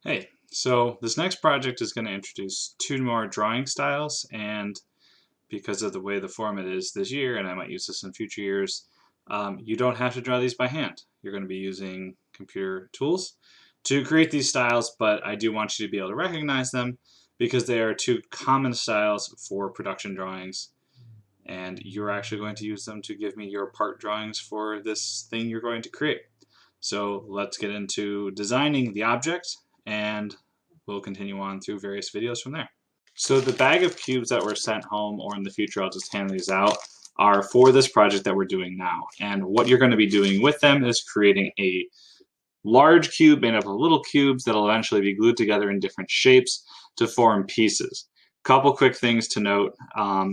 Hey, so this next project is going to introduce two more drawing styles, and because of the way the format is this year, and I might use this in future years, you don't have to draw these by hand. You're going to be using computer tools to create these styles, but I do want you to be able to recognize them because they are two common styles for production drawings, and you're actually going to use them to give me your part drawings for this thing you're going to create. So let's get into designing the object, and we'll continue on through various videos from there. So the bag of cubes that were sent home, or in the future I'll just hand these out, are for this project that we're doing now. And what you're going to be doing with them is creating a large cube made up of little cubes that'll eventually be glued together in different shapes to form pieces. Couple quick things to note.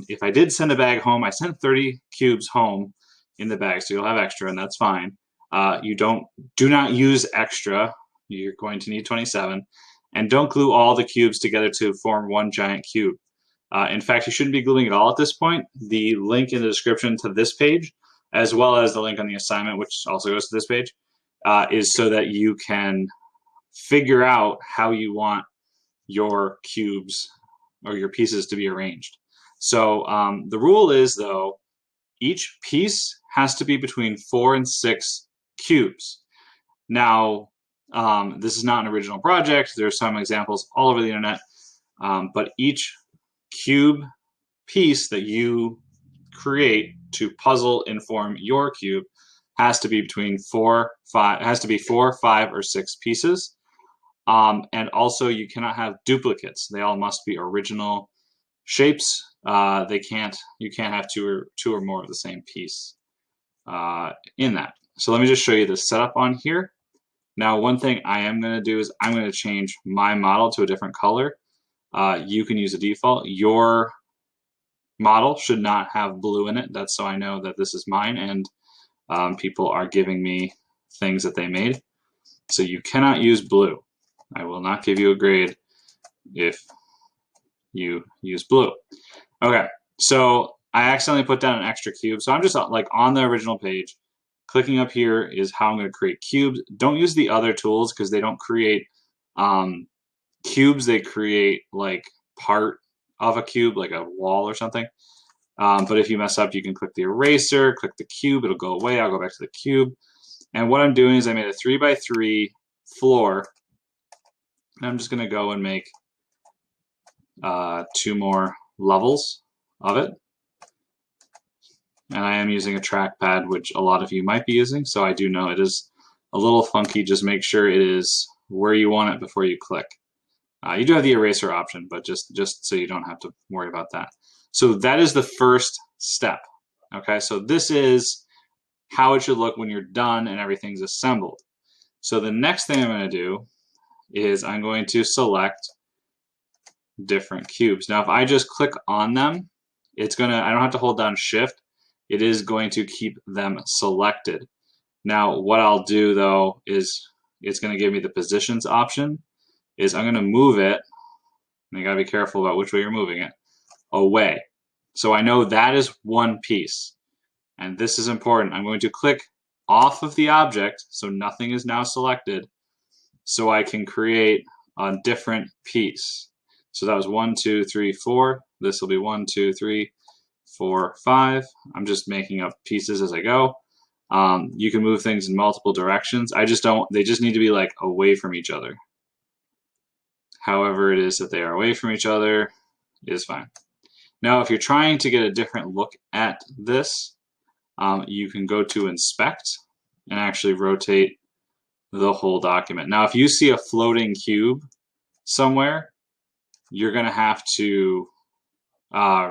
If I did send a bag home, I sent 30 cubes home in the bag, so you'll have extra, and that's fine. Do not use extra. You're going to need 27. And don't glue all the cubes together to form one giant cube. In fact, you shouldn't be gluing it all at this point. The link in the description to this page, as well as the link on the assignment, which also goes to this page, is so that you can figure out how you want your cubes or your pieces to be arranged. So the rule is, though, each piece has to be between 4 and 6 cubes. Now, this is not an original project. There's some examples all over the internet, but each cube piece that you create to puzzle and form your cube has to be between 4, 5, has to be 4, 5, or 6 pieces. And also, you cannot have duplicates. They all must be original shapes. You can't have two or more of the same piece in that. So let me just show you the setup on here. Now, one thing I am going to do is I'm going to change my model to a different color. You can use a default. Your model should not have blue in it. That's so I know that this is mine, and people are giving me things that they made. So you cannot use blue. I will not give you a grade if you use blue. Okay, so I accidentally put down an extra cube. So I'm just like on the original page. Clicking up here is how I'm going to create cubes. Don't use the other tools because they don't create cubes. They create like part of a cube, like a wall or something. But if you mess up, you can click the eraser, click the cube, it'll go away. I'll go back to the cube. And what I'm doing is I made a 3x3 floor. And I'm just going to go and make 2 more levels of it. And I am using a trackpad, which a lot of you might be using, so I do know it is a little funky. Just make sure it is where you want it before you click. You do have the eraser option, but just so you don't have to worry about that. So that is the first step. Okay, so this is how it should look when you're done and everything's assembled. So the next thing I'm going to do is I'm going to select different cubes. Now, if I just click on them, I don't have to hold down Shift. It is going to keep them selected. Now, what I'll do though is it's going to give me the positions option. I'm going to move it, and you got to be careful about which way you're moving it, away. So I know that is one piece, and this is important. I'm going to click off of the object, so nothing is now selected, so I can create a different piece. So that was 1, 2, 3, 4. This will be 1, 2, 3, 4, 5. I'm just making up pieces as I go. You can move things in multiple directions. They just need to be like away from each other. However it is that they are away from each other is fine. Now, if you're trying to get a different look at this, you can go to Inspect and actually rotate the whole document. Now, if you see a floating cube somewhere, you're going to have to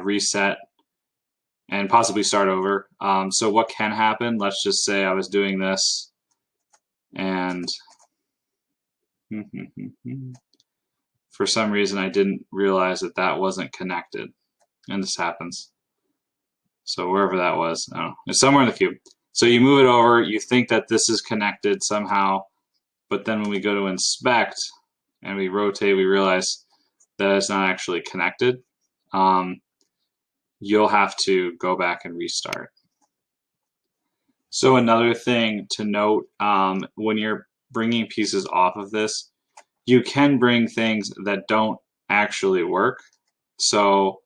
reset and possibly start over. So what can happen, let's just say I was doing this and for some reason I didn't realize that that wasn't connected, and this happens. So wherever that was, I don't know, it's somewhere in the cube. So you move it over, you think that this is connected somehow, but then when we go to inspect and we rotate, we realize that it's not actually connected. You'll have to go back and restart. So another thing to note when you're bringing pieces off of this, you can bring things that don't actually work. So,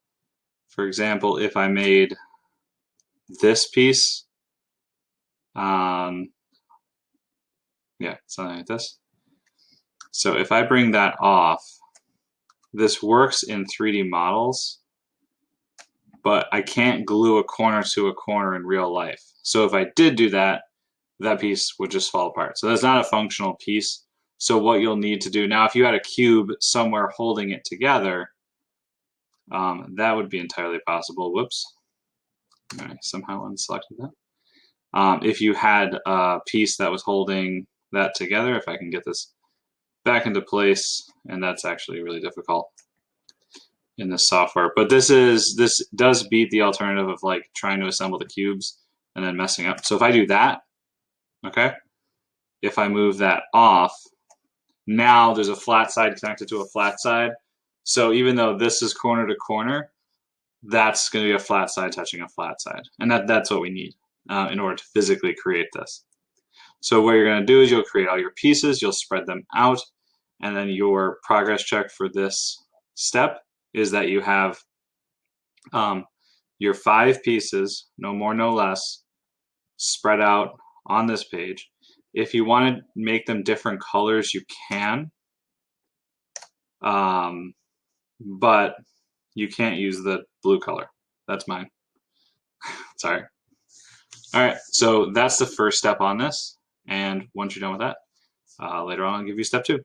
for example, if I made this piece, yeah, something like this. So if I bring that off, this works in 3D models, but I can't glue a corner to a corner in real life. So if I did do that, that piece would just fall apart. So that's not a functional piece. So what you'll need to do now, if you had a cube somewhere holding it together, that would be entirely possible. Whoops. All right, somehow unselected that. If you had a piece that was holding that together, if I can get this back into place, and that's actually really difficult in this software. But this does beat the alternative of like trying to assemble the cubes and then messing up. So if I do that, okay, if I move that off, now there's a flat side connected to a flat side. So even though this is corner to corner, that's going to be a flat side touching a flat side. And that's what we need in order to physically create this. So what you're going to do is you'll create all your pieces, you'll spread them out, and then your progress check for this step is that you have your 5 pieces, no more, no less, spread out on this page. If you want to make them different colors, you can, but you can't use the blue color. That's mine. Sorry. All right, so that's the first step on this. And once you're done with that, later on I'll give you step 2.